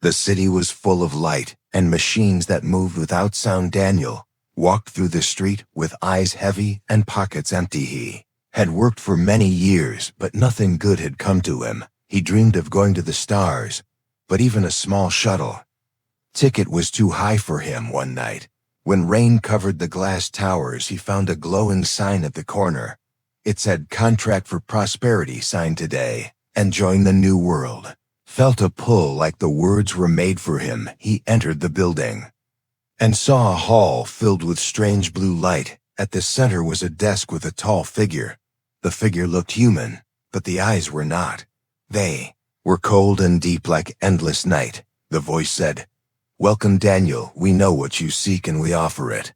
The city was full of light and machines that moved without sound. Daniel walked through the street with eyes heavy and pockets empty. He had worked for many years, but nothing good had come to him. He dreamed of going to the stars, but even a small shuttle ticket was too high for him. One night, when rain covered the glass towers, he found a glowing sign at the corner. It said, "Contract for Prosperity signed today, and join the new world." Felt a pull like the words were made for him. He entered the building and saw a hall filled with strange blue light. At the center was a desk with a tall figure. The figure looked human, but the eyes were not. They were cold and deep like endless night. The voice said, "Welcome, Daniel. We know what you seek and we offer it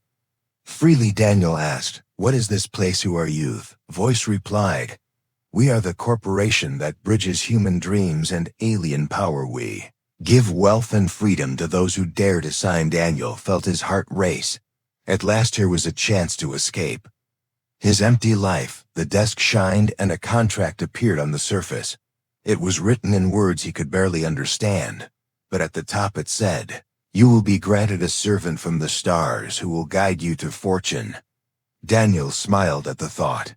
freely." Daniel asked, "What is this place? Who are you?" Voice replied, "We are the corporation that bridges human dreams and alien power. We give wealth and freedom to those who dare to sign." Daniel felt his heart race. At last here was a chance to escape his empty life. The desk shined and a contract appeared on the surface. It was written in words he could barely understand, but at the top it said, "You will be granted a servant from the stars who will guide you to fortune." Daniel smiled at the thought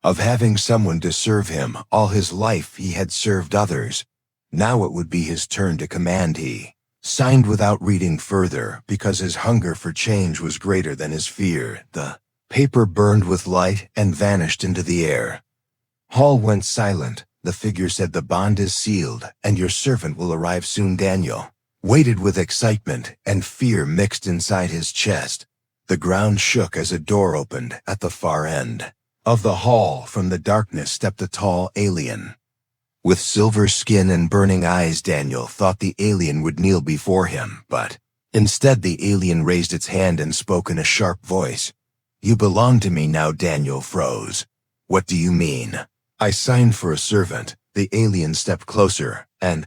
of having someone to serve him. All his life he had served others. Now it would be his turn to command. He signed without reading further because his hunger for change was greater than his fear. The paper burned with light and vanished into the air. Hall went silent. The figure said, "The bond is sealed, and your servant will arrive soon." Daniel waited with excitement and fear mixed inside his chest. The ground shook as a door opened. At the far end of the hall, from the darkness, stepped a tall alien with silver skin and burning eyes. Daniel thought the alien would kneel before him, but instead the alien raised its hand and spoke in a sharp voice. "You belong to me now." Daniel froze. "What do you mean?" "I signed for a servant." The alien stepped closer, and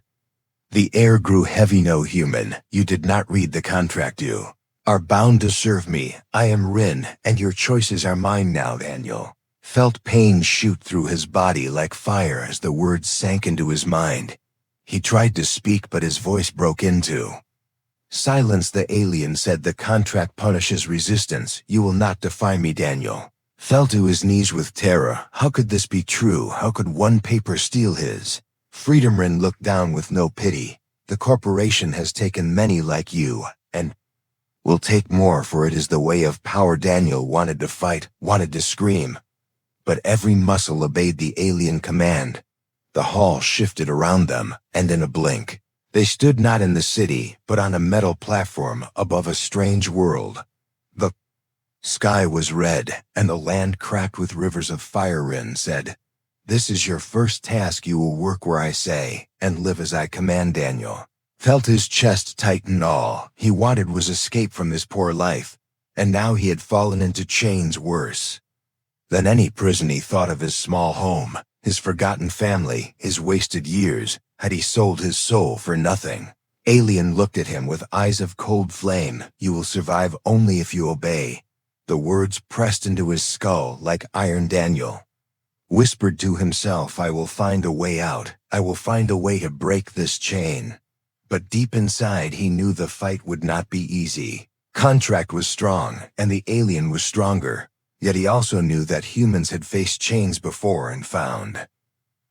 the air grew heavy. "No, human, you did not read the contract. You are bound to serve me. I am Rin, and your choices are mine now." Daniel felt pain shoot through his body like fire as the words sank into his mind. He tried to speak, but his voice broke into silence. The alien said, "The contract punishes resistance. You will not defy me." Daniel fell to his knees with terror. How could this be true? How could one paper steal his freedom? Rin looked down with no pity. "The corporation has taken many like you, and will take more, for it is the way of power." Daniel wanted to fight, wanted to scream, but every muscle obeyed the alien command. The hall shifted around them, and in a blink, they stood not in the city, but on a metal platform above a strange world. The sky was red, and the land cracked with rivers of fire. Rin said, "This is your first task. You will work where I say, and live as I command." Daniel felt his chest tighten. All he wanted was escape from this poor life, and now he had fallen into chains worse than any prison. He thought of his small home, his forgotten family, his wasted years. Had he sold his soul for nothing? Alien looked at him with eyes of cold flame. "You will survive only if you obey." The words pressed into his skull like iron. Daniel whispered to himself, "I will find a way out. I will find a way to break this chain." But deep inside he knew the fight would not be easy. Contract was strong, and the alien was stronger. Yet he also knew that humans had faced chains before and found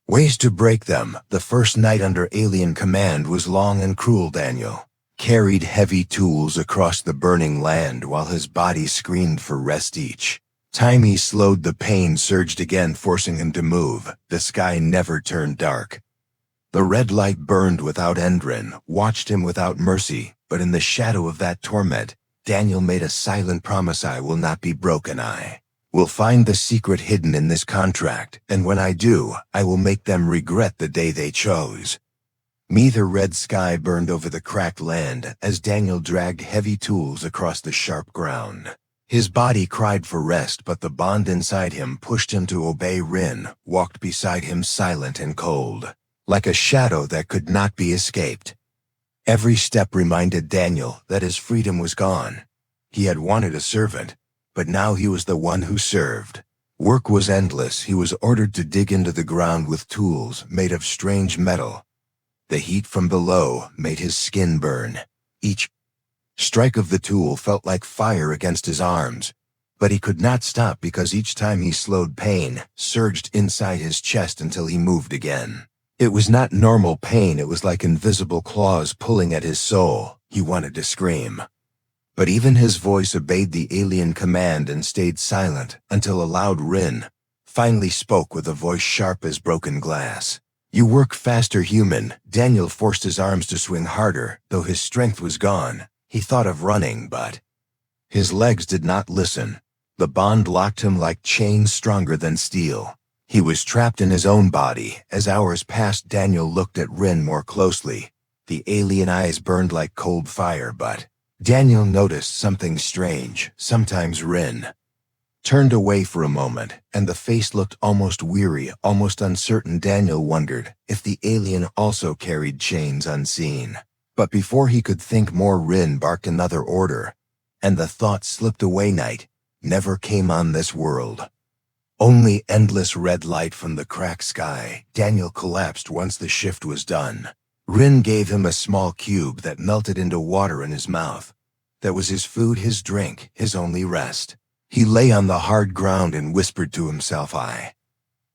ways to break them. The first night under alien command was long and cruel. Daniel carried heavy tools across the burning land while his body screamed for rest. Each time he slowed, the pain surged again, forcing him to move. The sky never turned dark. The red light burned without end. Rin watched him without mercy, but in the shadow of that torment, Daniel made a silent promise. "I will not be broken. I will find the secret hidden in this contract, and when I do, I will make them regret the day they chose me." The red sky burned over the cracked land as Daniel dragged heavy tools across the sharp ground. His body cried for rest, but the bond inside him pushed him to obey. Rin walked beside him, silent and cold, like a shadow that could not be escaped. Every step reminded Daniel that his freedom was gone. He had wanted a servant, but now he was the one who served. Work was endless. He was ordered to dig into the ground with tools made of strange metal. The heat from below made his skin burn. Each strike of the tool felt like fire against his arms. But he could not stop because each time he slowed, pain surged inside his chest until he moved again. It was not normal pain, it was like invisible claws pulling at his soul. He wanted to scream. But even his voice obeyed the alien command and stayed silent until a loud Rin finally spoke with a voice sharp as broken glass. "You work faster, human." Daniel forced his arms to swing harder, though his strength was gone. He thought of running, but his legs did not listen. The bond locked him like chains stronger than steel. He was trapped in his own body. As hours passed, Daniel looked at Rin more closely. The alien eyes burned like cold fire, but Daniel noticed something strange. Sometimes Rin turned away for a moment, and the face looked almost weary, almost uncertain. Daniel wondered if the alien also carried chains unseen. But before he could think more, Rin barked another order, and the thought slipped away. Night never came on this world. Only endless red light from the cracked sky. Daniel collapsed once the shift was done. Rin gave him a small cube that melted into water in his mouth. That was his food, his drink, his only rest. He lay on the hard ground and whispered to himself, "I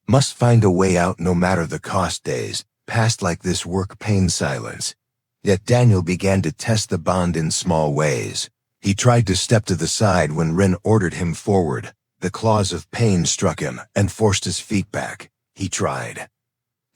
must find a way out no matter the cost." Days passed like this, work, pain, silence. Yet Daniel began to test the bond in small ways. He tried to step to the side when Rin ordered him forward. The claws of pain struck him and forced his feet back. He tried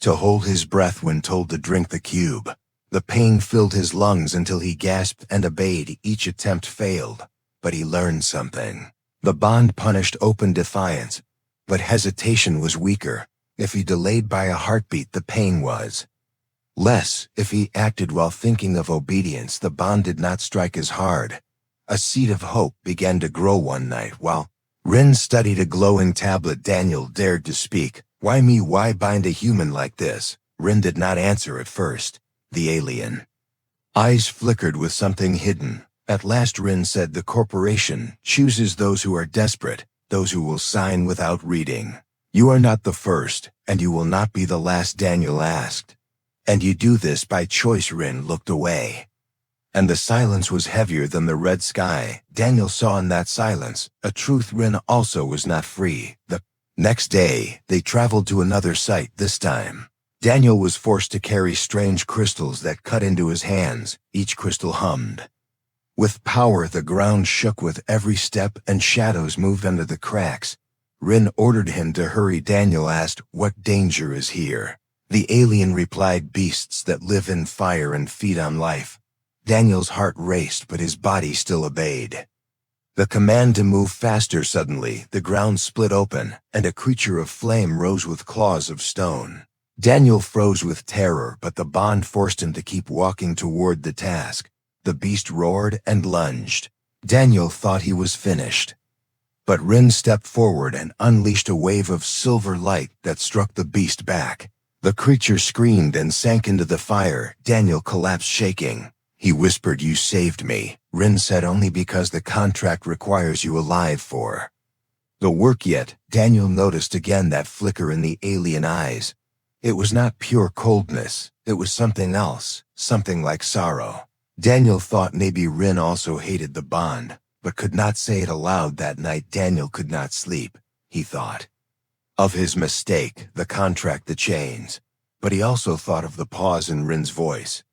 to hold his breath when told to drink the cube. The pain filled his lungs until he gasped and obeyed. Each attempt failed, but he learned something. The bond punished open defiance, but hesitation was weaker. If he delayed by a heartbeat, the pain was less. If he acted while thinking of obedience, the bond did not strike as hard. A seed of hope began to grow one night while Rin studied a glowing tablet. Daniel dared to speak. "Why me? Why bind a human like this?" Rin did not answer at first. The alien eyes flickered with something hidden. At last Rin said, "The corporation chooses those who are desperate, those who will sign without reading. You are not the first, and you will not be the last." Daniel asked, "And you do this by choice?" Rin looked away, and the silence was heavier than the red sky. Daniel saw in that silence a truth. Rin also was not free. The next day, they traveled to another site. This time, Daniel was forced to carry strange crystals that cut into his hands. Each crystal hummed with power. The ground shook with every step, and shadows moved under the cracks. Rin ordered him to hurry. Daniel asked, "What danger is here?" The alien replied, "Beasts that live in fire and feed on life." Daniel's heart raced, but his body still obeyed the command to move faster. Suddenly, the ground split open, and a creature of flame rose with claws of stone. Daniel froze with terror, but the bond forced him to keep walking toward the task. The beast roared and lunged. Daniel thought he was finished, but Rin stepped forward and unleashed a wave of silver light that struck the beast back. The creature screamed and sank into the fire. Daniel collapsed shaking. He whispered, "You saved me." Rin said, "Only because the contract requires you alive for the work." Yet Daniel noticed again that flicker in the alien eyes. It was not pure coldness. It was something else, something like sorrow. Daniel thought maybe Rin also hated the bond, but could not say it aloud. That night Daniel could not sleep. He thought of his mistake, the contract, the chains. But he also thought of the pause in Rin's voice.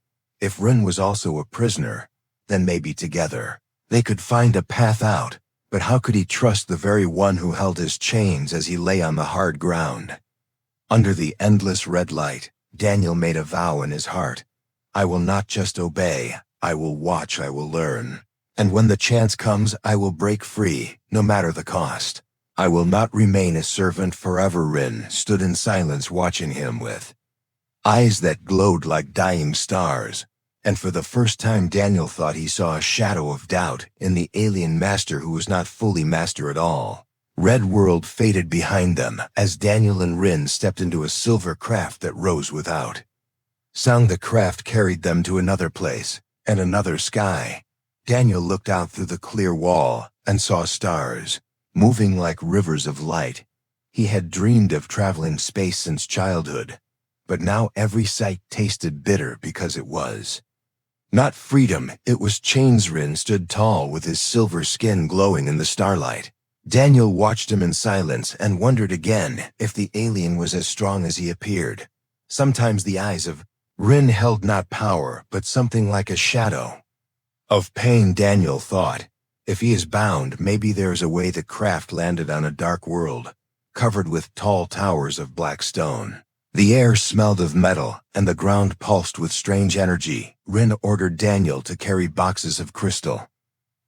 If Rin was also a prisoner, then maybe together they could find a path out. But how could he trust the very one who held his chains as he lay on the hard ground? Under the endless red light, Daniel made a vow in his heart. "I will not just obey, I will watch, I will learn. And when the chance comes, I will break free, no matter the cost. I will not remain a servant forever." Rin stood in silence, watching him with eyes that glowed like dying stars. And for the first time Daniel thought he saw a shadow of doubt in the alien master who was not fully master at all. Red world faded behind them as Daniel and Rin stepped into a silver craft that rose without sound. The craft carried them to another place and another sky. Daniel looked out through the clear wall and saw stars moving like rivers of light. He had dreamed of traveling space since childhood, but now every sight tasted bitter because it was not freedom, it was chains. Rin stood tall with his silver skin glowing in the starlight. Daniel watched him in silence and wondered again if the alien was as strong as he appeared. Sometimes the eyes of Rin held not power, but something like a shadow of pain. Daniel thought, if he is bound, maybe there is a way. The craft landed on a dark world, covered with tall towers of black stone. The air smelled of metal, and the ground pulsed with strange energy. Rin ordered Daniel to carry boxes of crystal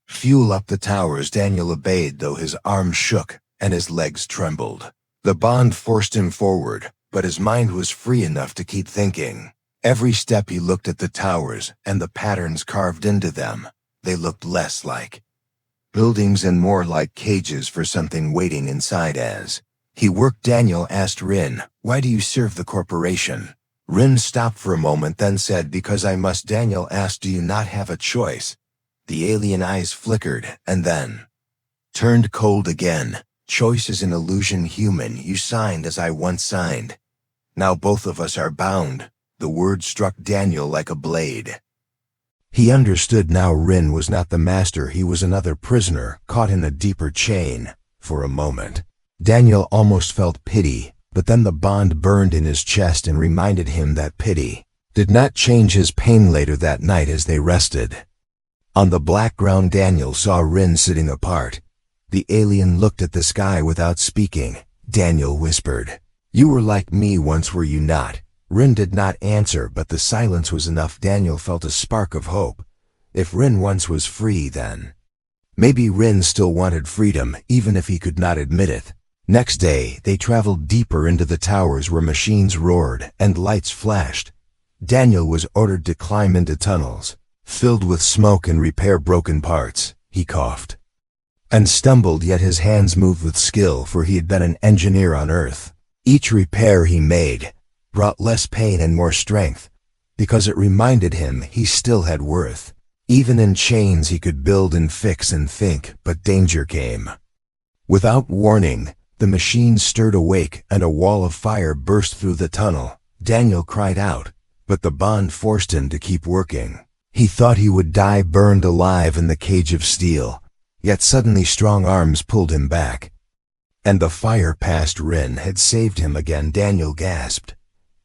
fuel up the towers. Daniel obeyed, though his arms shook and his legs trembled. The bond forced him forward, but his mind was free enough to keep thinking. Every step he looked at the towers and the patterns carved into them. They looked less like buildings and more like cages for something waiting inside. As he worked, Daniel asked Rin, "Why do you serve the corporation?" Rin stopped for a moment, then said, "Because I must." Daniel asked, "Do you not have a choice?" The alien eyes flickered and then turned cold again. "Choice is an illusion, human. You signed as I once signed. Now both of us are bound." The word struck Daniel like a blade. He understood now. Rin was not the master, he was another prisoner, caught in a deeper chain. For a moment, Daniel almost felt pity, but then the bond burned in his chest and reminded him that pity did not change his pain. Later that night, as they rested on the black ground, Daniel saw Rin sitting apart. The alien looked at the sky without speaking. Daniel whispered, "You were like me once, were you not?" Rin did not answer, but the silence was enough. Daniel felt a spark of hope. If Rin once was free, then maybe Rin still wanted freedom, even if he could not admit it. Next day, they traveled deeper into the towers where machines roared and lights flashed. Daniel was ordered to climb into tunnels filled with smoke and repair broken parts. He coughed and stumbled, yet his hands moved with skill, for he had been an engineer on Earth. Each repair he made brought less pain and more strength, because it reminded him he still had worth. Even in chains he could build and fix and think, but danger came. Without warning, the machine stirred awake and a wall of fire burst through the tunnel. Daniel cried out, but the bond forced him to keep working. He thought he would die burned alive in the cage of steel, yet suddenly strong arms pulled him back, and the fire past Rin had saved him again. Daniel gasped,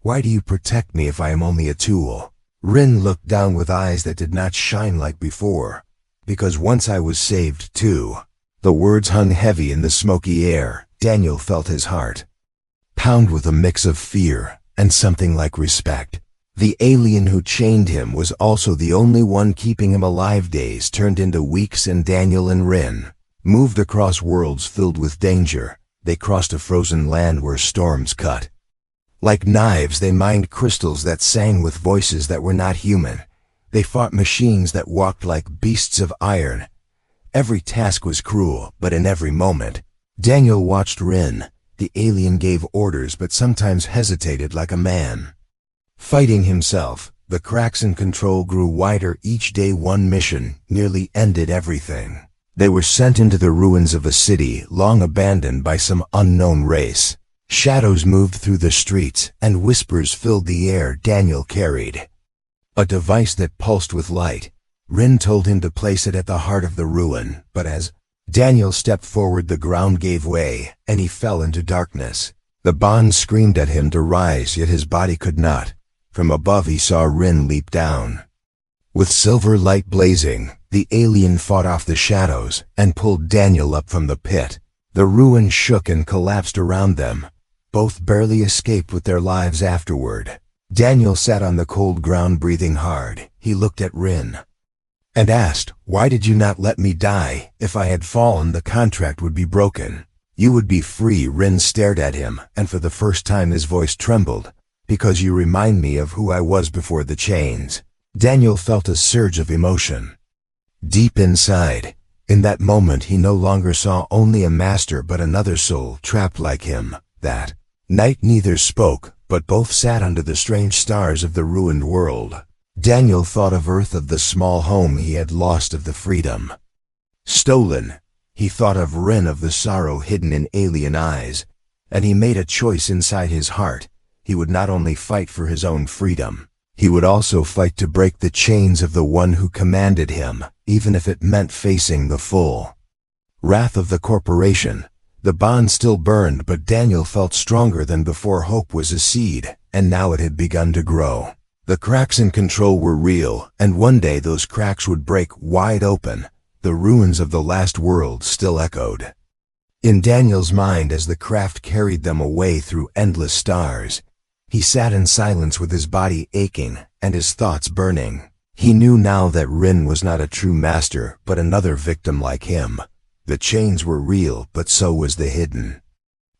"Why do you protect me if I am only a tool?" Rin looked down with eyes that did not shine like before. "Because once I was saved too." The words hung heavy in the smoky air. Daniel felt his heart pound with a mix of fear and something like respect. The alien who chained him was also the only one keeping him alive. Days turned into weeks, and Daniel and Rin moved across worlds filled with danger. They crossed a frozen land where storms cut like knives. They mined crystals that sang with voices that were not human. They fought machines that walked like beasts of iron. Every task was cruel, but in every moment, Daniel watched Rin. The alien gave orders, but sometimes hesitated like a man fighting himself. The cracks in control grew wider each day. One mission nearly ended everything. They were sent into the ruins of a city long abandoned by some unknown race. Shadows moved through the streets, and whispers filled the air. Daniel carried a device that pulsed with light. Rin told him to place it at the heart of the ruin, but as Daniel stepped forward, the ground gave way, and he fell into darkness. The bond screamed at him to rise, yet his body could not. From above he saw Rin leap down. With silver light blazing, the alien fought off the shadows and pulled Daniel up from the pit. The ruin shook and collapsed around them. Both barely escaped with their lives afterward. Daniel sat on the cold ground, breathing hard. He looked at Rin and asked, "Why did you not let me die? If I had fallen, the contract would be broken. You would be free." Rin stared at him, and for the first time his voice trembled. "Because you remind me of who I was before the chains." Daniel felt a surge of emotion deep inside. In that moment he no longer saw only a master, but another soul trapped like him. That night neither spoke, but both sat under the strange stars of the ruined world. Daniel thought of Earth, of the small home he had lost, of the freedom stolen. He thought of Rin, of the sorrow hidden in alien eyes, and he made a choice inside his heart. he would not only fight for his own freedom, he would also fight to break the chains of the one who commanded him, even if it meant facing the full wrath of the corporation. The bond still burned, but Daniel felt stronger than before. Hope was a seed, and now it had begun to grow. The cracks in control were real, and one day those cracks would break wide open. The ruins of the last world still echoed in Daniel's mind as the craft carried them away through endless stars. He sat in silence with his body aching and his thoughts burning. He knew now that Rin was not a true master, but another victim like him. The chains were real, but so was the hidden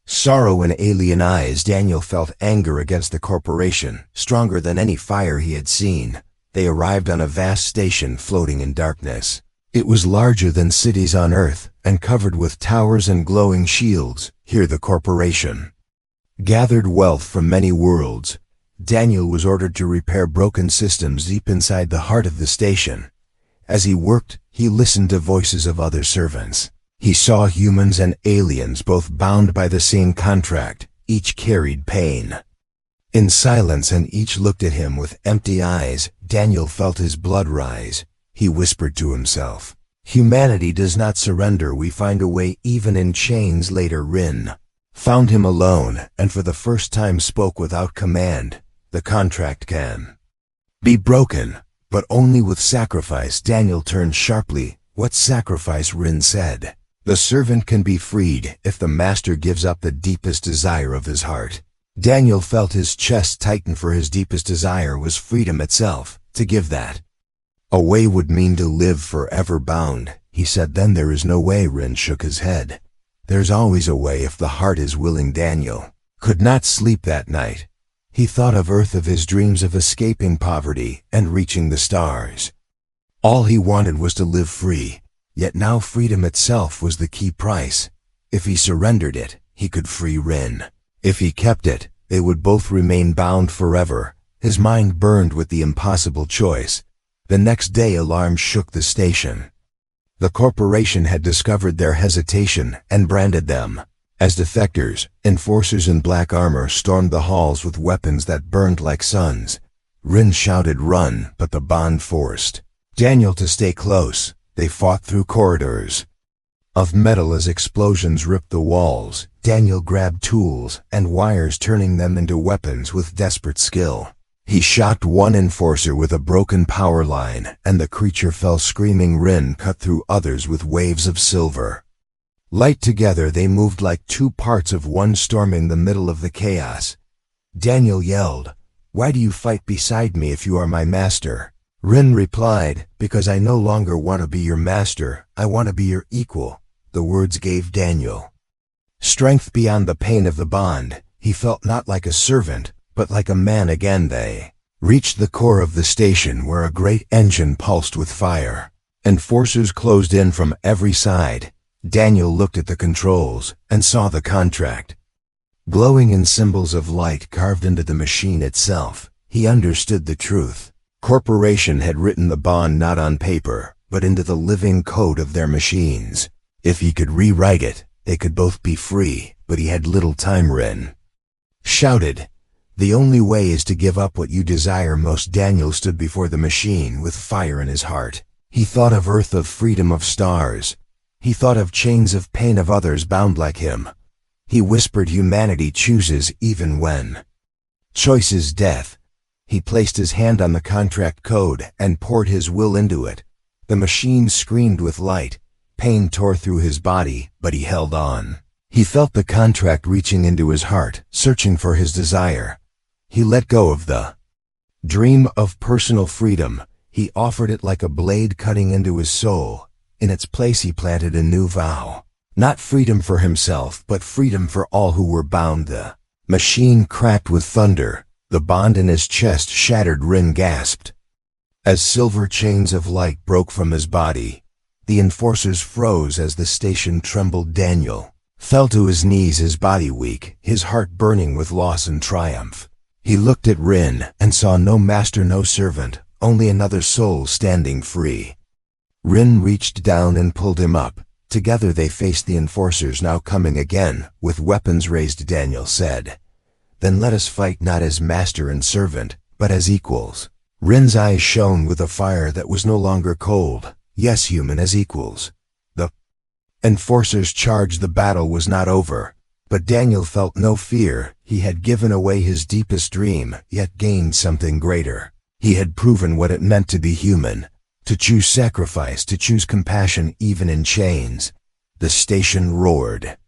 sorrow in alien eyes. Daniel felt anger against the corporation, stronger than any fire he had seen. They arrived on a vast station floating in darkness. It was larger than cities on Earth, and covered with towers and glowing shields. Here the corporation gathered wealth from many worlds. Daniel was ordered to repair broken systems deep inside the heart of the station. As he worked, he listened to voices of other servants. He saw humans and aliens both bound by the same contract. Each carried pain in silence, and each looked at him with empty eyes. Daniel felt his blood rise. He whispered to himself, "Humanity does not surrender. We find a way even in chains." Later Rin found him alone, and for the first time spoke without command. "The contract can be broken, but only with sacrifice." Daniel turned sharply. "What sacrifice?" Rin said. "The servant can be freed if the master gives up the deepest desire of his heart." Daniel felt his chest tighten, for his deepest desire was freedom itself. To give that away would mean to live forever bound. He said, "Then there is no way." Rin shook his head. "There's always a way if the heart is willing." Daniel could not sleep that night. He thought of Earth, of his dreams of escaping poverty and reaching the stars. All he wanted was to live free, yet now freedom itself was the key price. If he surrendered it, he could free Rin. If he kept it, they would both remain bound forever. His mind burned with the impossible choice. The next day alarms shook the station. The corporation had discovered their hesitation and branded them as defectors. Enforcers in black armor stormed the halls with weapons that burned like suns. Rin shouted, "Run!" but the bond forced Daniel to stay close. They fought through corridors of metal as explosions ripped the walls. Daniel grabbed tools and wires, turning them into weapons with desperate skill. He shot one enforcer with a broken power line, and the creature fell screaming. Rin cut through others with waves of silver light. Together they moved like two parts of one, storming the middle of the chaos. Daniel yelled, "Why do you fight beside me if you are my master?" Rin replied, "Because I no longer want to be your master, I want to be your equal." The words gave Daniel strength beyond the pain of the bond. He felt not like a servant, but like a man again. They reached the core of the station, where a great engine pulsed with fire. Enforcers closed in from every side. Daniel looked at the controls and saw the contract glowing in symbols of light carved into the machine itself. He understood the truth. Corporation had written the bond not on paper, but into the living code of their machines. If he could rewrite it, they could both be free, but he had little time. Rin shouted, "The only way is to give up what you desire most." Daniel stood before the machine with fire in his heart. He thought of Earth, of freedom, of stars. He thought of chains of pain, of others bound like him. He whispered, "Humanity chooses even when choice is death." He placed his hand on the contract code and poured his will into it. The machine screamed with light. Pain tore through his body, but he held on. He felt the contract reaching into his heart, searching for his desire. He let go of the dream of personal freedom. He offered it like a blade cutting into his soul. In its place he planted a new vow. Not freedom for himself, but freedom for all who were bound. The machine cracked with thunder. The bond in his chest shattered. Rin gasped as silver chains of light broke from his body. The enforcers froze as the station trembled. Daniel fell to his knees, his body weak, his heart burning with loss and triumph. He looked at Rin and saw no master, no servant, only another soul standing free. Rin reached down and pulled him up. Together they faced the enforcers, now coming again, with weapons raised. Daniel said, Then let us fight not as master and servant, but as equals. Rin's eyes shone with a fire that was no longer cold. Yes, human, as equals. The enforcers charged. The battle was not over. But Daniel felt no fear. He had given away his deepest dream, yet gained something greater. He had proven what it meant to be human, to choose sacrifice, to choose compassion even in chains. The station roared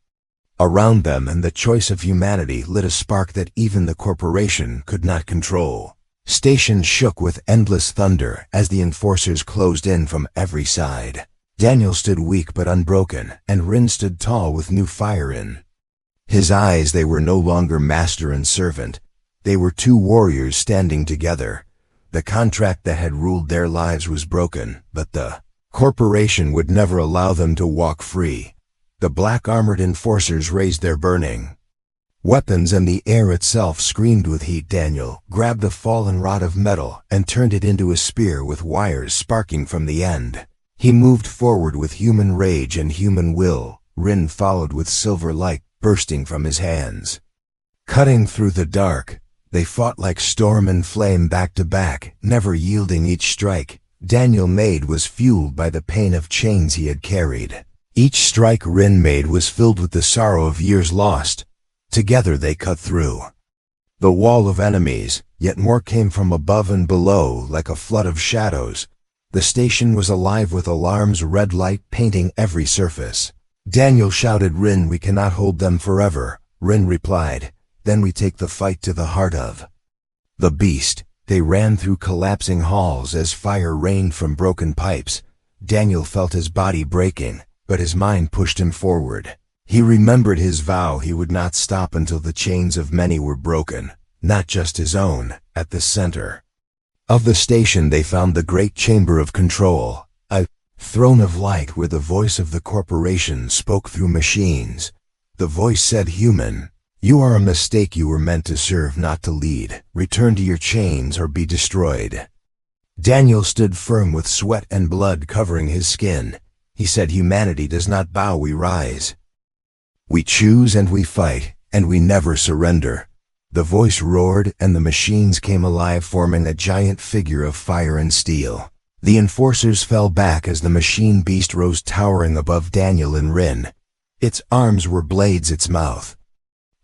around them, and the choice of humanity lit a spark that even the corporation could not control. Station shook with endless thunder as the enforcers closed in from every side. Daniel stood weak but unbroken, and Rin stood tall with new fire in his eyes. They were no longer master and servant. They were two warriors standing together. The contract that had ruled their lives was broken, but the corporation would never allow them to walk free. The black-armored enforcers raised their burning weapons, and the air itself screamed with heat. Daniel grabbed a fallen rod of metal and turned it into a spear with wires sparking from the end. He moved forward with human rage and human will. Rin followed with silver light bursting from his hands. Cutting through the dark, they fought like storm and flame back to back, never yielding. Each strike Daniel made was fueled by the pain of chains he had carried. Each strike Rin made was filled with the sorrow of years lost. Together they cut through the wall of enemies, yet more came from above and below like a flood of shadows. The station was alive with alarms, red light painting every surface. Daniel shouted, "Rin, we cannot hold them forever." Rin replied, "Then we take the fight to the heart of the beast." They ran through collapsing halls as fire rained from broken pipes. Daniel felt his body breaking, but his mind pushed him forward. He remembered his vow. He would not stop until the chains of many were broken, not just his own. At the center of the station they found the great chamber of control, a throne of light where the voice of the corporation spoke through machines. The voice said, "Human, you are a mistake. You were meant to serve, not to lead. Return to your chains or be destroyed." Daniel stood firm with sweat and blood covering his skin. He said, "Humanity does not bow, we rise. We choose and we fight, and we never surrender." The voice roared, and the machines came alive, forming a giant figure of fire and steel. The enforcers fell back as the machine beast rose towering above Daniel and Rin. Its arms were blades, its mouth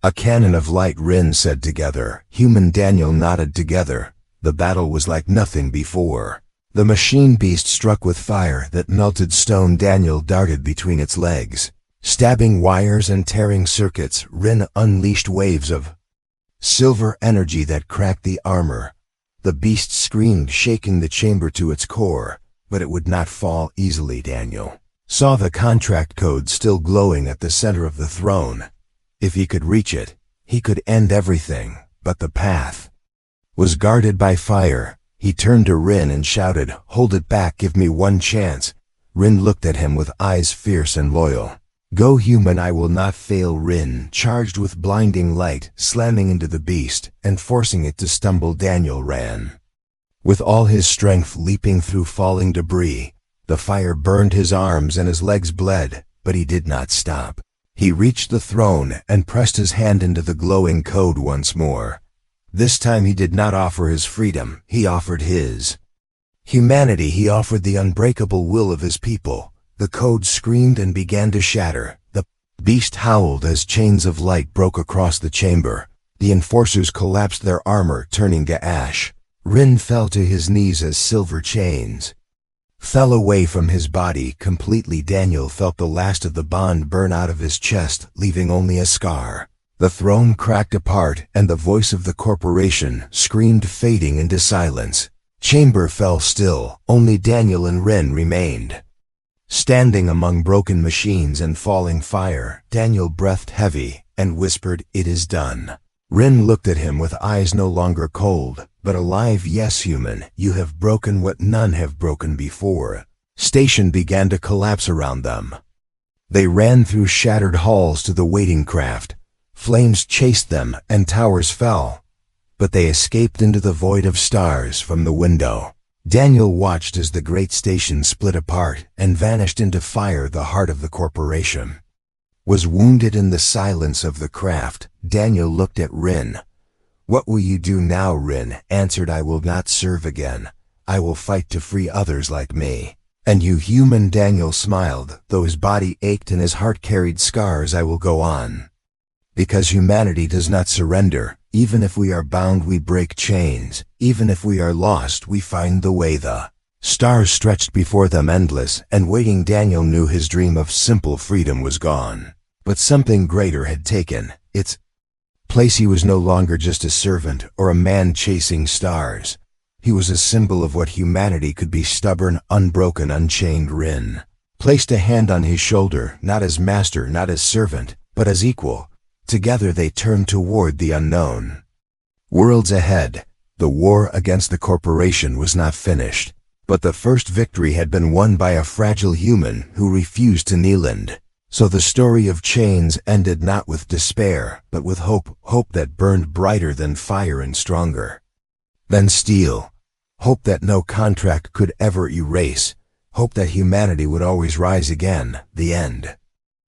a cannon of light. Rin said, "Together." Human Daniel nodded. Together. The battle was like nothing before. The machine beast struck with fire that melted stone. Daniel darted between its legs, stabbing wires and tearing circuits. Rin unleashed waves of silver energy that cracked the armor. The beast screamed, shaking the chamber to its core, but it would not fall easily. Daniel saw the contract code still glowing at the center of the throne. If he could reach it, he could end everything, but the path was guarded by fire. He turned to Rin and shouted, "Hold it back, give me one chance." Rin looked at him with eyes fierce and loyal. "Go, human, I will not fail." Rin charged with blinding light, slamming into the beast and forcing it to stumble. Daniel ran with all his strength, leaping through falling debris. The fire burned his arms and his legs bled, but he did not stop. He reached the throne and pressed his hand into the glowing code once more. This time he did not offer his freedom, he offered his humanity. He offered the unbreakable will of his people. The code screamed and began to shatter. The beast howled as chains of light broke across the chamber. The enforcers collapsed, their armor turning to ash. Rin fell to his knees as silver chains fell away from his body completely. Daniel felt the last of the bond burn out of his chest, leaving only a scar. The throne cracked apart, and the voice of the corporation screamed, fading into silence. Chamber fell still. Only Daniel and Rin remained standing among broken machines and falling fire. Daniel breathed heavy and whispered, "It is done." Rin looked at him with eyes no longer cold, but alive. "Yes, human, you have broken what none have broken before." Station began to collapse around them. They ran through shattered halls to the waiting craft. Flames chased them and towers fell, but they escaped into the void of stars from the window. Daniel watched as the great station split apart and vanished into fire. The heart of the corporation was wounded in the silence of the craft. Daniel looked at Rin. "What will you do now?" Rin answered. "I will not serve again. I will fight to free others like me." "And you, human?" Daniel smiled, though his body ached and his heart carried scars. "I will go on. Because humanity does not surrender. Even if we are bound, we break chains. Even if we are lost, we find the way." The stars stretched before them endless and waiting. Daniel knew his dream of simple freedom was gone. But something greater had taken its place. He was no longer just a servant or a man chasing stars. He was a symbol of what humanity could be: stubborn, unbroken, unchained. Rin placed a hand on his shoulder, not as master, not as servant, but as equal. Together they turned toward the unknown. Worlds ahead, the war against the corporation was not finished. But the first victory had been won by a fragile human who refused to kneel. And so the story of chains ended not with despair, but with hope. Hope that burned brighter than fire and stronger than steel. Hope that no contract could ever erase. Hope that humanity would always rise again. The end.